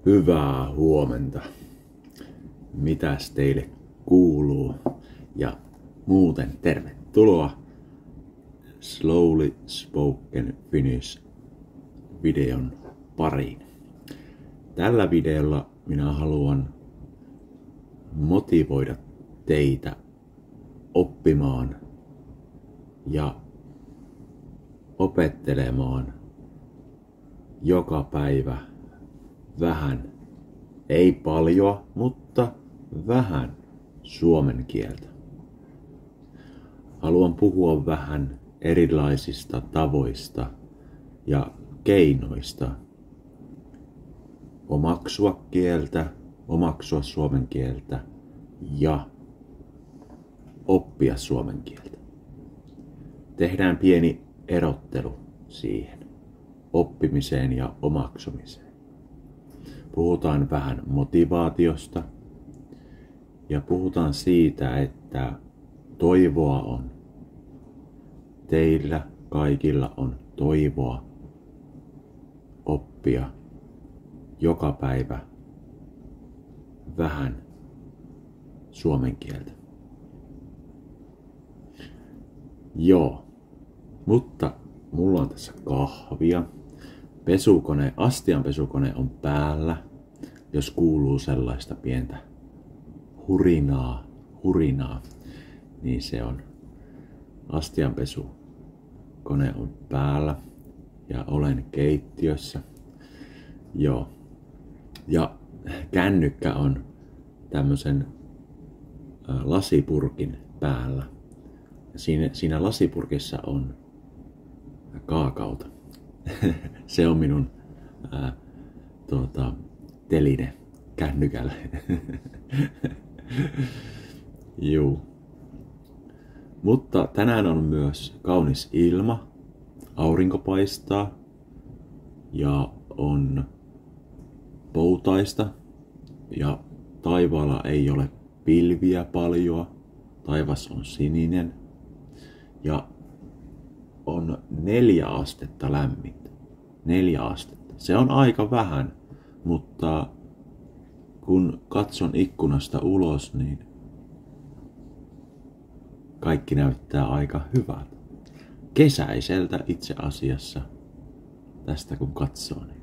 Hyvää huomenta. Mitäs teille kuuluu? Ja muuten tervetuloa Slowly Spoken Finnish videon pariin. Tällä videolla minä haluan motivoida teitä oppimaan ja opettelemaan joka päivä vähän, ei paljon, mutta vähän suomen kieltä. Haluan puhua vähän erilaisista tavoista ja keinoista omaksua kieltä, omaksua suomen kieltä ja oppia suomen kieltä. Tehdään pieni erottelu siihen oppimiseen ja omaksumiseen. Puhutaan vähän motivaatiosta ja puhutaan siitä, että toivoa on. Teillä kaikilla on toivoa oppia joka päivä vähän suomen kieltä. Joo, mutta mulla on tässä kahvia. Astianpesukone on päällä. Jos kuuluu sellaista pientä hurinaa, niin se on astianpesukone on päällä ja olen keittiössä. Joo. Ja kännykkä on tämmösen lasipurkin päällä. Siinä lasipurkissa on kaakaota. Se on minun teline kännykällä. Juu. Mutta tänään on myös kaunis ilma. Aurinko paistaa ja on poutaista ja taivaalla ei ole pilviä paljon. Taivas on sininen ja on 4 astetta lämmintä. 4 astetta. Se on aika vähän, mutta kun katson ikkunasta ulos, niin kaikki näyttää aika hyvältä. Kesäiseltä itse asiassa. Tästä kun katsoo, niin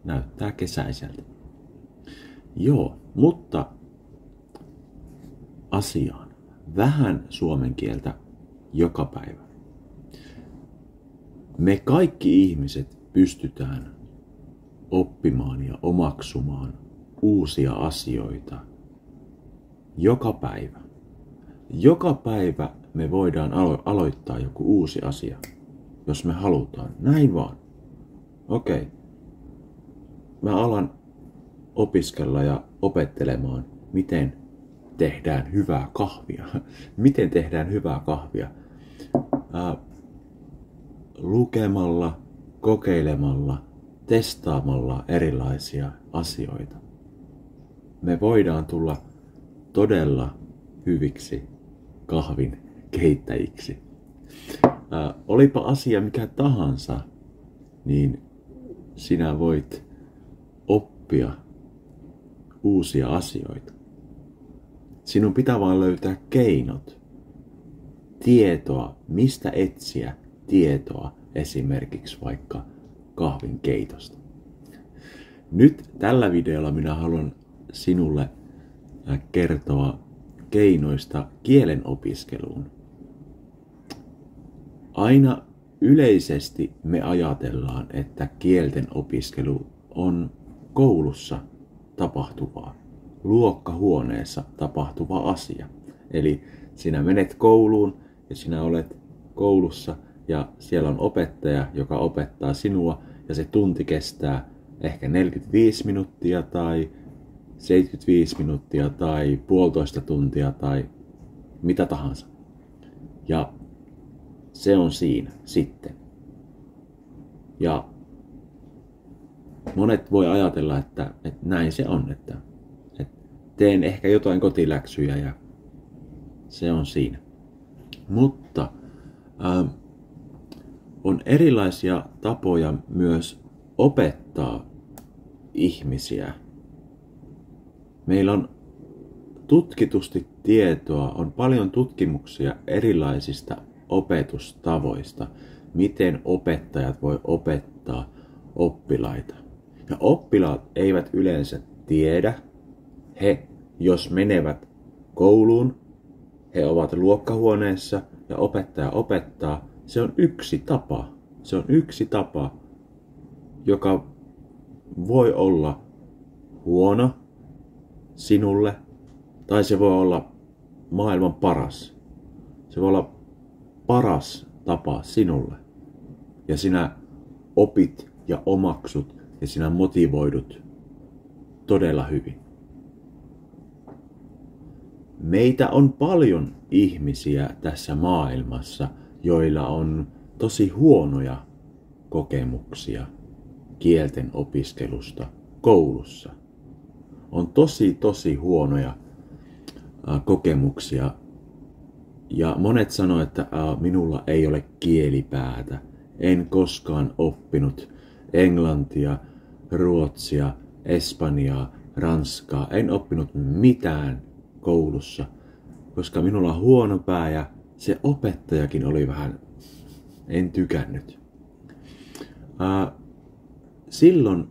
näyttää kesäiseltä. Joo, mutta asiaan. Vähän suomen kieltä joka päivä. Me kaikki ihmiset pystytään oppimaan ja omaksumaan uusia asioita joka päivä. Joka päivä me voidaan aloittaa joku uusi asia, jos me halutaan. Näin vaan. Okei. Mä alan opiskella ja opettelemaan, miten tehdään hyvää kahvia. Miten tehdään hyvää kahvia? Lukemalla, kokeilemalla, testaamalla erilaisia asioita. Me voidaan tulla todella hyviksi kahvin keittäjiksi. Olipa asia mikä tahansa, niin sinä voit oppia uusia asioita. Sinun pitää vain löytää keinot, tietoa, mistä etsiä tietoa esimerkiksi vaikka kahvin keitosta. Nyt tällä videolla minä haluan sinulle kertoa keinoista kielen opiskeluun. Aina yleisesti me ajatellaan, että kielten opiskelu on koulussa tapahtuvaa, luokkahuoneessa tapahtuva asia. Eli sinä menet kouluun ja sinä olet koulussa ja siellä on opettaja, joka opettaa sinua ja se tunti kestää ehkä 45 minuuttia tai 75 minuuttia tai 1,5 tuntia tai mitä tahansa. Ja se on siinä sitten. Ja monet voi ajatella, että näin se on, että teen ehkä jotain kotiläksyjä ja se on siinä. Mutta on erilaisia tapoja myös opettaa ihmisiä. Meillä on tutkitusti tietoa, on paljon tutkimuksia erilaisista opetustavoista, miten opettajat voi opettaa oppilaita. Ja oppilaat eivät yleensä tiedä. He, jos menevät kouluun, he ovat luokkahuoneessa ja opettaja opettaa. Se on yksi tapa. Se on yksi tapa, joka voi olla huono sinulle, tai se voi olla maailman paras. Se voi olla paras tapa sinulle. Ja sinä opit ja omaksut ja sinä motivoidut todella hyvin. Meitä on paljon ihmisiä tässä maailmassa, joilla on tosi huonoja kokemuksia kielten opiskelusta koulussa. On tosi huonoja kokemuksia. Ja monet sanoo, että minulla ei ole kielipäätä. En koskaan oppinut englantia, ruotsia, espanjaa, ranskaa. En oppinut mitään koulussa, koska minulla on huono pää ja se opettajakin oli vähän, en tykännyt. Silloin,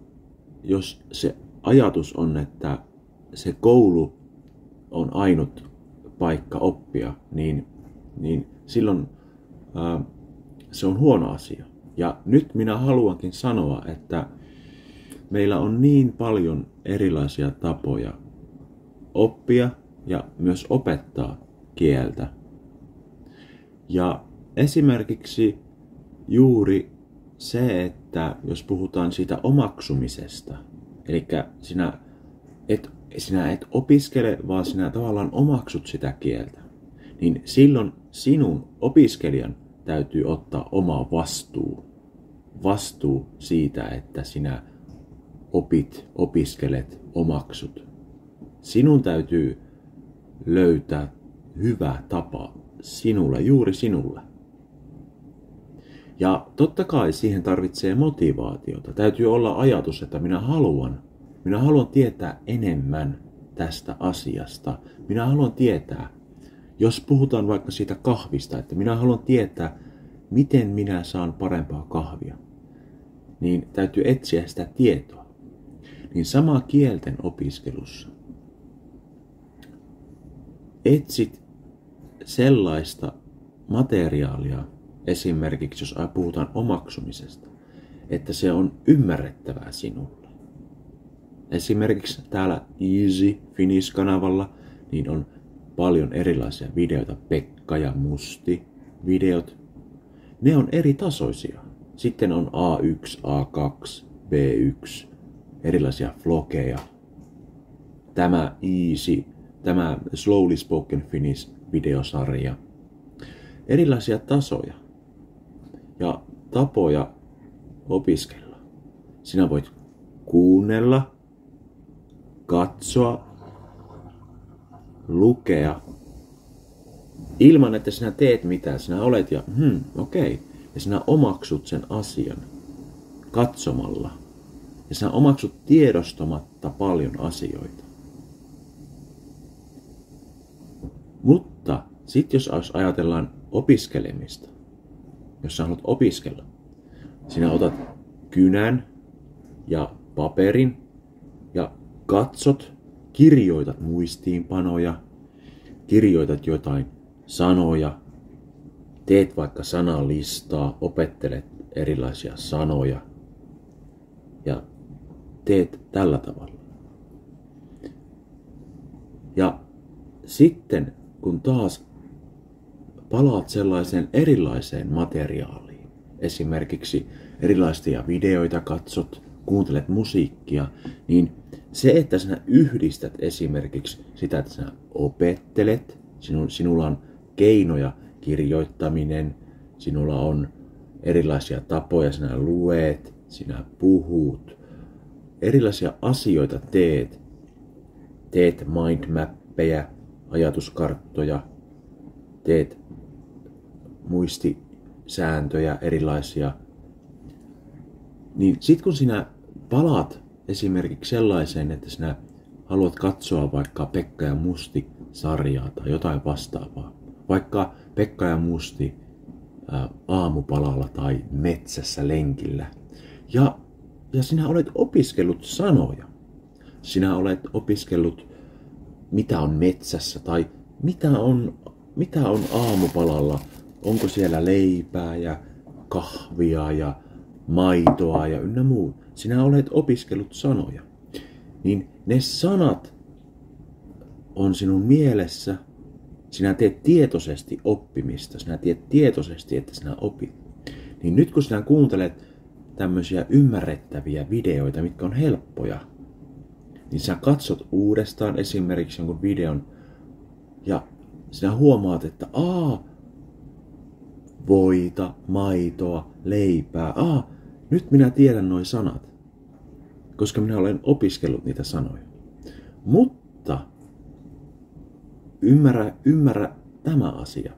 jos se ajatus on, että se koulu on ainut paikka oppia, niin silloin se on huono asia. Ja nyt minä haluankin sanoa, että meillä on niin paljon erilaisia tapoja oppia ja myös opettaa kieltä. Ja esimerkiksi juuri se, että jos puhutaan siitä omaksumisesta, eli sinä et opiskele, vaan sinä tavallaan omaksut sitä kieltä, niin silloin sinun opiskelijan täytyy ottaa oma vastuu siitä, että sinä opit, opiskelet, omaksut. Sinun täytyy löytää hyvä tapa sinulle, juuri sinulle. Ja totta kai siihen tarvitsee motivaatiota. Täytyy olla ajatus, että minä haluan tietää enemmän tästä asiasta. Minä haluan tietää, jos puhutaan vaikka siitä kahvista, että minä haluan tietää, miten minä saan parempaa kahvia, niin täytyy etsiä sitä tietoa. Niin sama kielten opiskelussa. Etsit sellaista materiaalia, esimerkiksi jos puhutaan omaksumisesta, että se on ymmärrettävää sinulle. Esimerkiksi täällä Easy Finnish-kanavalla niin on paljon erilaisia videoita, Pekka ja Musti videot. Ne on eri tasoisia. Sitten on A1, A2, B1, erilaisia vlogeja. Tämä Easy, tämä Slowly Spoken Finnish videosarja. Erilaisia tasoja ja tapoja opiskella. Sinä voit kuunnella, katsoa, lukea, ilman että sinä teet mitään. Sinä olet ja okei. Ja sinä omaksut sen asian katsomalla. Ja sinä omaksut tiedostamatta paljon asioita. Mutta sitten jos ajatellaan opiskelemista, jos sä haluat opiskella, sinä otat kynän ja paperin ja katsot, kirjoitat muistiinpanoja, kirjoitat jotain sanoja, teet vaikka sanalistaa, opettelet erilaisia sanoja ja teet tällä tavalla. Ja sitten kun taas palaat sellaiseen erilaiseen materiaaliin, esimerkiksi erilaisia videoita katsot, kuuntelet musiikkia, niin se, että sinä yhdistät esimerkiksi sitä, että sinä opettelet, sinulla on keinoja, kirjoittaminen, sinulla on erilaisia tapoja, sinä luet, sinä puhut, erilaisia asioita teet mindmappeja, ajatuskarttoja, teet muistisääntöjä erilaisia, niin sit kun sinä palaat esimerkiksi sellaiseen, että sinä haluat katsoa vaikka Pekka ja Musti-sarjaa tai jotain vastaavaa. Vaikka Pekka ja Musti aamupalalla tai metsässä lenkillä. Ja sinä olet opiskellut sanoja. Sinä olet opiskellut, mitä on metsässä tai mitä on aamupalalla. Onko siellä leipää ja kahvia ja maitoa ja ynnä muu. Sinä olet opiskellut sanoja. Niin ne sanat on sinun mielessä. Sinä teet tietoisesti oppimista. Sinä teet tietoisesti, että sinä opit. Niin nyt kun sinä kuuntelet tämmöisiä ymmärrettäviä videoita, mitkä on helppoja, niin sä katsot uudestaan esimerkiksi jonkun videon ja sinä huomaat, että voita, maitoa, leipää. Nyt minä tiedän nuo sanat, koska minä olen opiskellut niitä sanoja. Mutta ymmärrä tämä asia,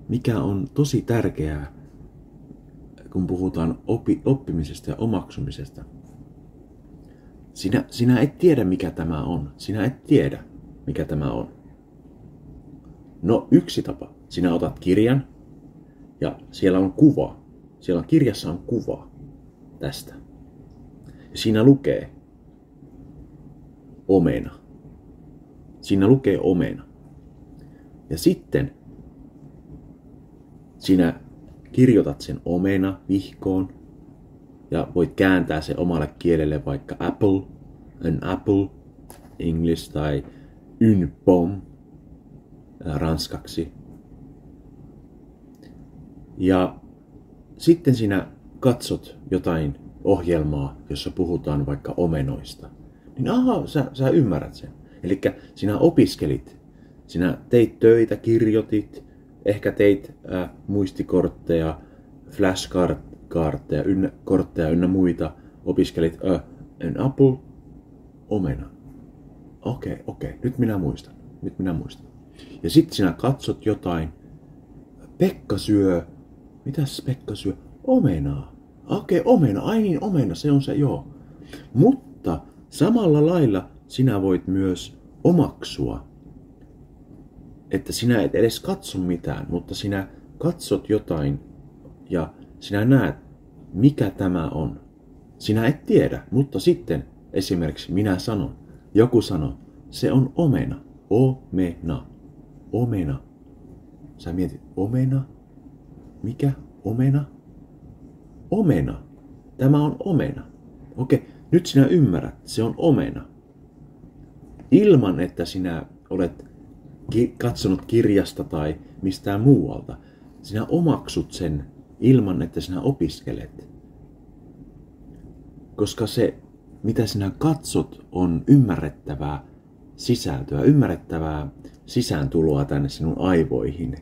mikä on tosi tärkeää, kun puhutaan oppimisesta ja omaksumisesta. Sinä et tiedä, mikä tämä on. Sinä et tiedä, mikä tämä on. No, yksi tapa. Sinä otat kirjan ja siellä on kuva. Siellä kirjassa on kuva tästä. Ja siinä lukee omena. Siinä lukee omena. Ja sitten sinä kirjoitat sen omena vihkoon ja voit kääntää se omalle kielelle vaikka apple, an apple, english tai une pomme ranskaksi. Ja sitten sinä katsot jotain ohjelmaa, jossa puhutaan vaikka omenoista. Niin sä ymmärrät sen. Eli sinä opiskelit, sinä teit töitä, kirjoitit, ehkä teit muistikortteja, flashkartteja, kortteja ynnä muita. Opiskelit an apple, omena. Okei, nyt minä muistan. Ja sitten sinä katsot jotain. Pekka syö. Mitäs Pekka syö? Omenaa. Omena. Ai niin, omena. Se on se, joo. Mutta samalla lailla sinä voit myös omaksua. Että sinä et edes katso mitään, mutta sinä katsot jotain ja sinä näet, mikä tämä on. Sinä et tiedä, mutta sitten esimerkiksi minä sanon, joku sanoo, se on omena. Omena. Sä mietit, omena? Mikä? Omena? Omena. Tämä on omena. Okei, nyt sinä ymmärrät, se on omena. Ilman, että sinä olet katsonut kirjasta tai mistään muualta. Sinä omaksut sen ilman, että sinä opiskelet. Koska se, mitä sinä katsot, on ymmärrettävää sisältöä, ymmärrettävää sisääntuloa tänne sinun aivoihin.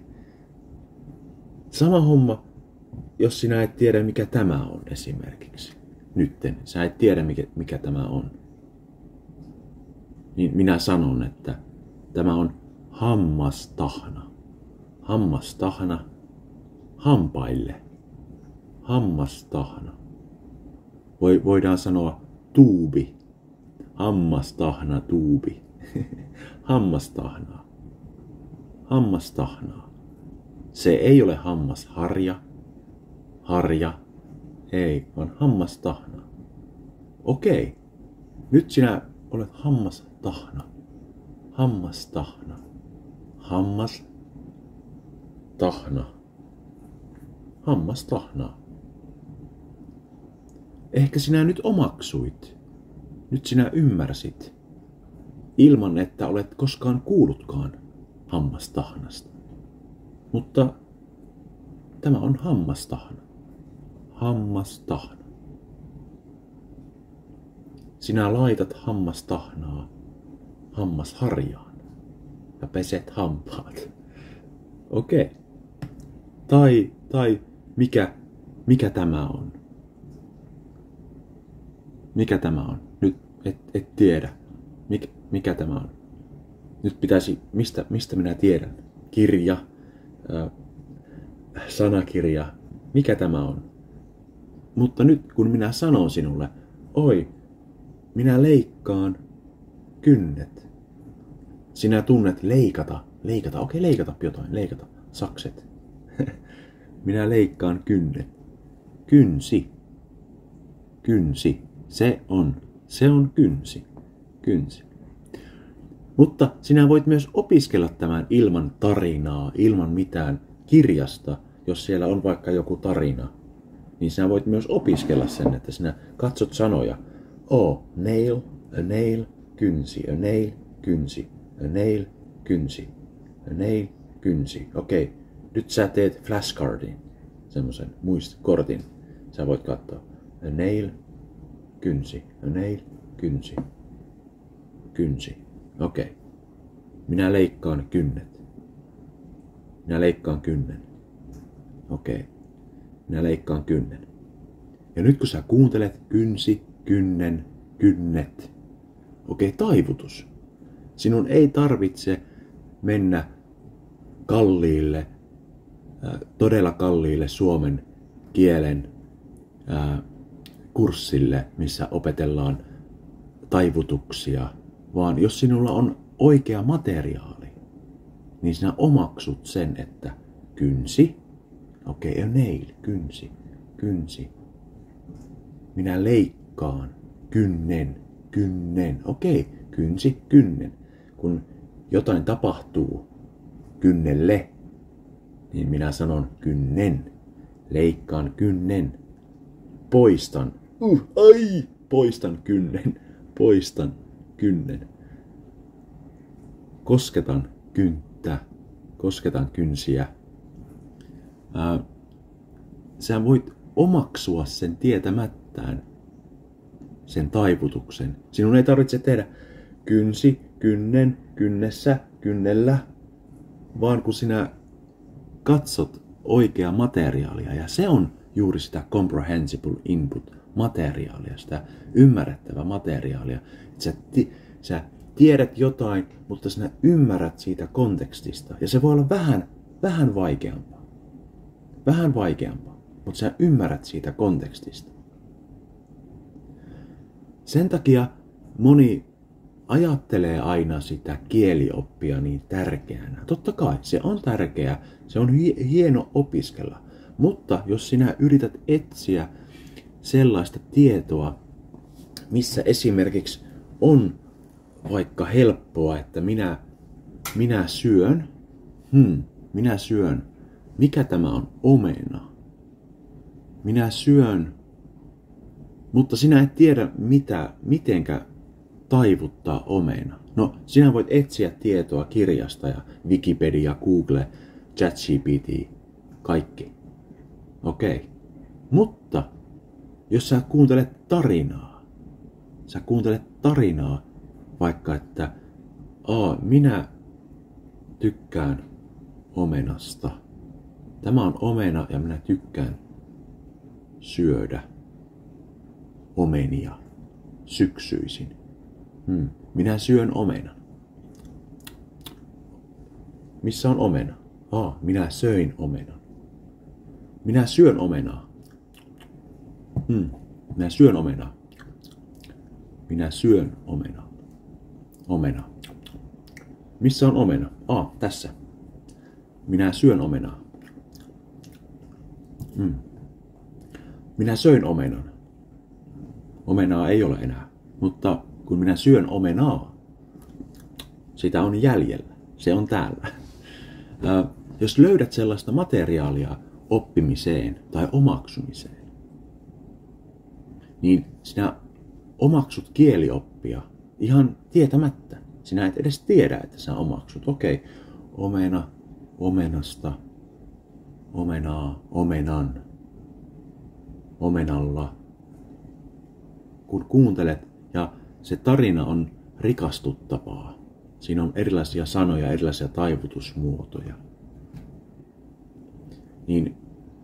Sama homma, jos sinä et tiedä, mikä tämä on esimerkiksi. Nytten, sä et tiedä, mikä tämä on. Niin minä sanon, että tämä on hammastahna. Hammastahna hampaille. Hammastahna. Voidaan sanoa tuubi. Hammastahna tuubi. Hammastahnaa. Hammastahnaa. Se ei ole hammasharja. Harja. Ei, vaan hammastahna. Okei. Nyt sinä olet hammastahna. Hammastahna. Hammastahna. Hammastahnaa. Ehkä sinä nyt omaksuit. Nyt sinä ymmärsit. Ilman, että olet koskaan kuullutkaan hammastahnasta. Mutta tämä on hammastahna. Hammastahna. Sinä laitat hammastahnaa hammasharjaan ja peset hampaat. Okei. Tai mikä tämä on? Mikä tämä on? Nyt et tiedä. Mikä tämä on? Nyt pitäisi, mistä minä tiedän? Kirja, sanakirja. Mikä tämä on? Mutta nyt kun minä sanon sinulle, oi, minä leikkaan kynnet. Sinä tunnet leikata. Okei, leikata jotain, leikata. Sakset. Minä leikkaan kynnet. Kynsi. Se on kynsi. Mutta sinä voit myös opiskella tämän ilman tarinaa, ilman mitään kirjasta, jos siellä on vaikka joku tarina. Niin sinä voit myös opiskella sen, että sinä katsot sanoja. Nail, a nail, kynsi, a nail, kynsi, a nail, kynsi, a nail, kynsi. Okei, nyt sä teet flashcardin, semmoisen muistikortin. Sä voit katsoa. A nail, kynsi, a nail, kynsi, kynsi. Okei. Minä leikkaan kynnet. Minä leikkaan kynnen. Okei. Minä leikkaan kynnen. Ja nyt kun sä kuuntelet kynsi, kynnen, kynnet. Okei, taivutus. Sinun ei tarvitse mennä kalliille, todella kalliille suomen kielen kurssille, missä opetellaan taivutuksia, vaan jos sinulla on oikea materiaali, niin sinä omaksut sen, että kynsi, okei, a nail, kynsi. Minä leikkaan kynnen, okei, kynsi, kynnen. Kun jotain tapahtuu kynnelle, niin minä sanon kynnen, leikkaan kynnen, poistan kynnen. Kosketan kynsiä. Sä voit omaksua sen tietämättään, sen taivutuksen. Sinun ei tarvitse tehdä kynsi, kynnen, kynnessä, kynnellä, vaan kun sinä katsot oikeaa materiaalia, ja se on juuri sitä comprehensible input materiaalia, sitä ymmärrettävää materiaalia. Sä tiedät jotain, mutta sinä ymmärrät siitä kontekstista. Ja se voi olla vähän vaikeampaa. Mutta sä ymmärrät siitä kontekstista. Sen takia moni ajattelee aina sitä kielioppia niin tärkeänä. Totta kai se on tärkeää, se on hieno opiskella. Mutta jos sinä yrität etsiä sellaista tietoa, missä esimerkiksi on vaikka helppoa, että minä syön, mikä tämä on, omena. Minä syön, mutta sinä et tiedä mitenkä taivuttaa omena. No, sinä voit etsiä tietoa kirjasta ja Wikipedia, Google, ChatGPT, kaikki. Okei. Mutta jos sä kuuntelet tarinaa, vaikka että minä tykkään omenasta. Tämä on omena ja minä tykkään syödä omenia syksyisin. Minä syön omenan. Missä on omena? Minä söin omenan. Minä syön omenaa. Minä syön omenaa. Minä syön omenaa. Omena. Missä on omena? Tässä. Minä syön omenaa. Minä söin omenan. Omenaa ei ole enää. Mutta kun minä syön omenaa, sitä on jäljellä. Se on täällä. Jos löydät sellaista materiaalia oppimiseen tai omaksumiseen, niin sinä omaksut kielioppia ihan tietämättä. Sinä et edes tiedä, että sinä omaksut. Okei, omena, omenasta, omenaa, omenan, omenalla. Kun kuuntelet ja se tarina on rikastuttavaa. Siinä on erilaisia sanoja, erilaisia taivutusmuotoja.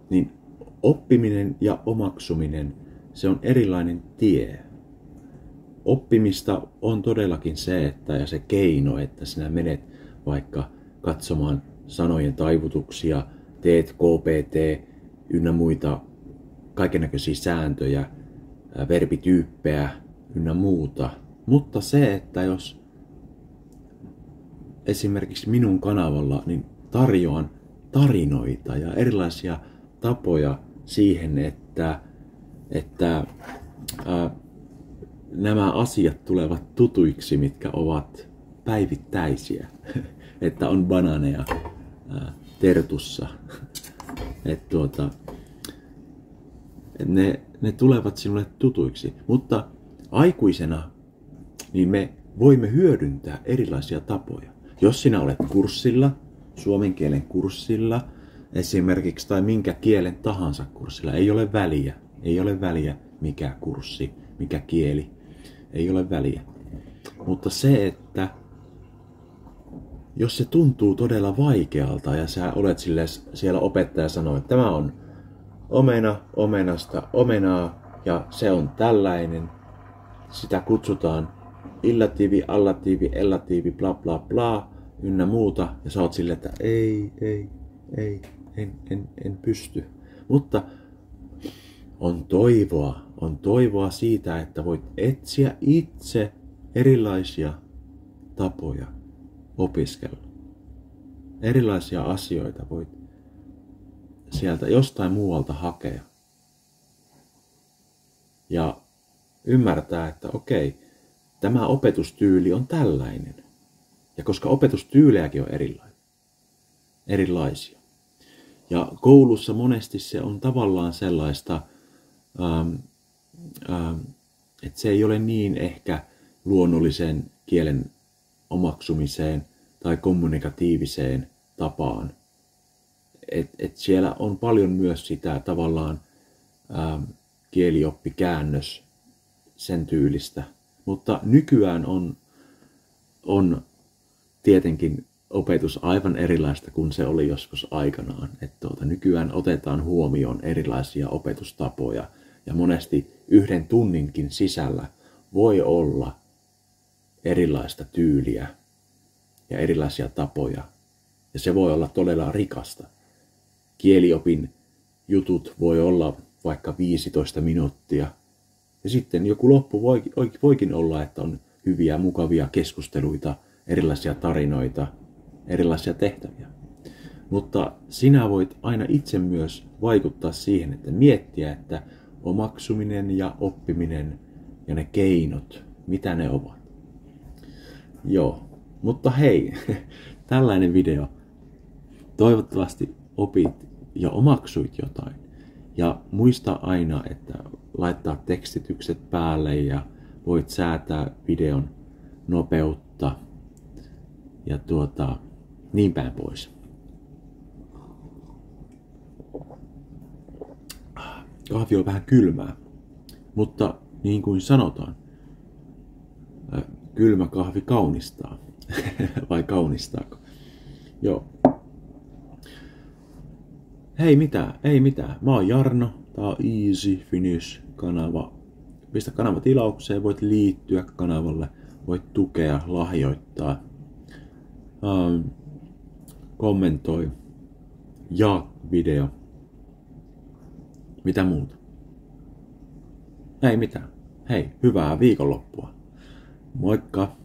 Niin oppiminen ja omaksuminen, se on erilainen tie. Oppimista on todellakin se, ja se keino, että sinä menet vaikka katsomaan sanojen taivutuksia, teet KPT ynnä muita kaikennäköisiä sääntöjä, verbityyppejä ynnä muuta. Mutta se, että jos esimerkiksi minun kanavalla niin tarjoan tarinoita ja erilaisia tapoja siihen, että nämä asiat tulevat tutuiksi, mitkä ovat päivittäisiä. Että on banaaneja tertussa. Ne tulevat sinulle tutuiksi. Mutta aikuisena niin me voimme hyödyntää erilaisia tapoja. Jos sinä olet kurssilla, suomen kielen kurssilla esimerkiksi, tai minkä kielen tahansa kurssilla, ei ole väliä mikä kurssi, mikä kieli, ei ole väliä. Mutta se, että jos se tuntuu todella vaikealta ja sä olet siellä opettaja sanoo, että tämä on omena, omenasta, omenaa ja se on tällainen, sitä kutsutaan illatiivi, allatiivi, ellatiivi, bla bla bla, ynnä muuta. Ja sä oot silleen, että en pysty. Mutta on toivoa siitä, että voit etsiä itse erilaisia tapoja opiskella. Erilaisia asioita voit sieltä jostain muualta hakea. Ja ymmärtää, että okei, tämä opetustyyli on tällainen. Ja koska opetustyylejäkin on erilaisia. Ja koulussa monesti se on tavallaan sellaista, että se ei ole niin ehkä luonnollisen kielen omaksumiseen tai kommunikatiiviseen tapaan. Et siellä on paljon myös sitä tavallaan kielioppikäännös sen tyylistä. Mutta nykyään on tietenkin opetus aivan erilaista kuin se oli joskus aikanaan. Nykyään otetaan huomioon erilaisia opetustapoja ja monesti yhden tunninkin sisällä voi olla erilaista tyyliä ja erilaisia tapoja. Ja se voi olla todella rikasta. Kieliopin jutut voi olla vaikka 15 minuuttia. Ja sitten joku loppu voikin olla, että on hyviä, mukavia keskusteluita, erilaisia tarinoita, erilaisia tehtäviä. Mutta sinä voit aina itse myös vaikuttaa siihen, että miettiä, että omaksuminen ja oppiminen ja ne keinot, mitä ne ovat. Joo, mutta hei, tällainen video. Toivottavasti opit ja omaksuit jotain. Ja muista aina, että laittaa tekstitykset päälle ja voit säätää videon nopeutta ja niin päin pois. Kahvi on vähän kylmää, mutta niin kuin sanotaan, kylmä kahvi kaunistaa. Vai kaunistaako? Joo. Ei mitään. Mä oon Jarno. Tää on Easy Finnish kanava. Pistä kanava tilaukseen, voit liittyä kanavalle, voit tukea, lahjoittaa, kommentoi, jaa video. Mitä muuta? Ei mitään. Hei, hyvää viikonloppua. Moikka!